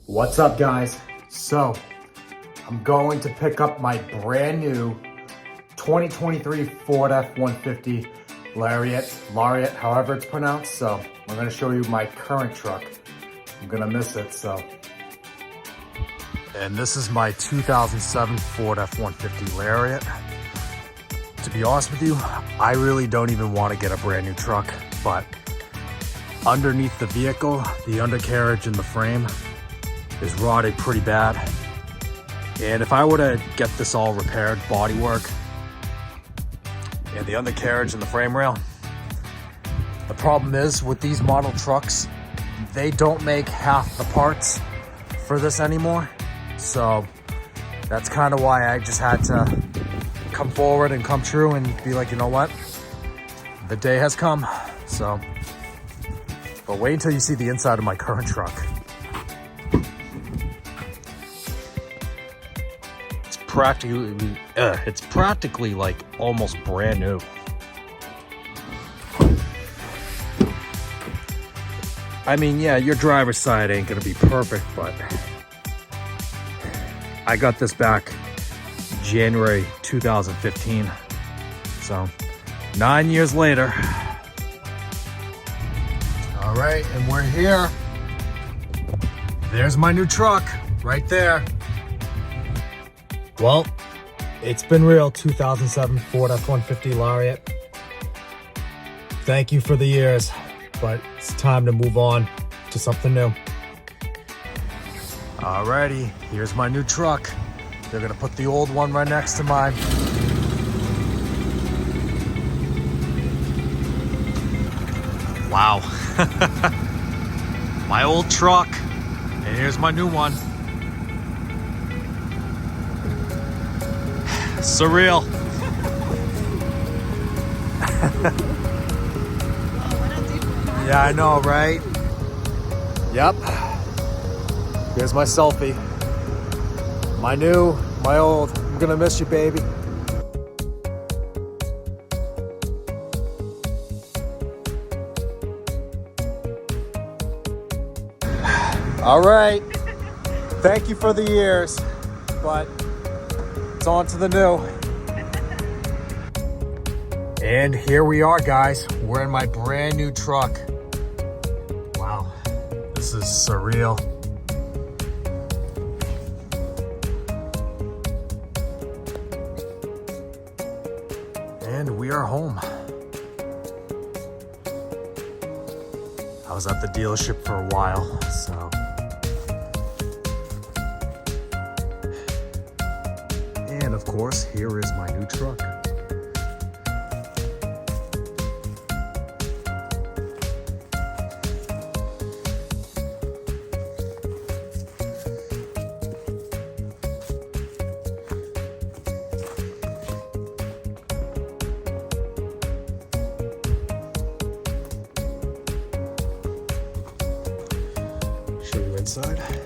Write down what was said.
What's up, guys? So I'm going to pick up my brand new 2023 Ford F-150 Lariat, however it's pronounced. So I'm going to show you my current truck. I'm going to miss it, so. And this is my 2007 Ford F-150 Lariat. To be honest with you, I really don't even want to get a brand new truck, but underneath the vehicle, the undercarriage and the frame is rotted pretty bad. And if I were to get this all repaired, bodywork, and the undercarriage and the frame rail, the problem is with these model trucks, they don't make half the parts for this anymore. So that's kind of why I just had to come forward and come true and be like, you know what? The day has come. So, but wait until you see the inside of my current truck. It's practically like almost brand new. I mean, yeah, your driver's side ain't gonna be perfect, but I got this back January 2015. So 9 years later. All right, and we're here. There's my new truck right there. Well, it's been real, 2007 Ford F-150 Lariat. Thank you for the years, but it's time to move on to something new. Alrighty, here's my new truck. They're gonna put the old one right next to mine. Wow. My old truck, and here's my new one. Surreal. Yeah, I know, right? Yep. Here's my selfie. My new, my old. I'm gonna miss you, baby. All right. Thank you for the years, but it's on to the new. And here we are, guys. We're in my brand new truck. Wow, this is surreal. And we are home. I was at the dealership for a while, so. And of course, here is my new truck. Show you inside.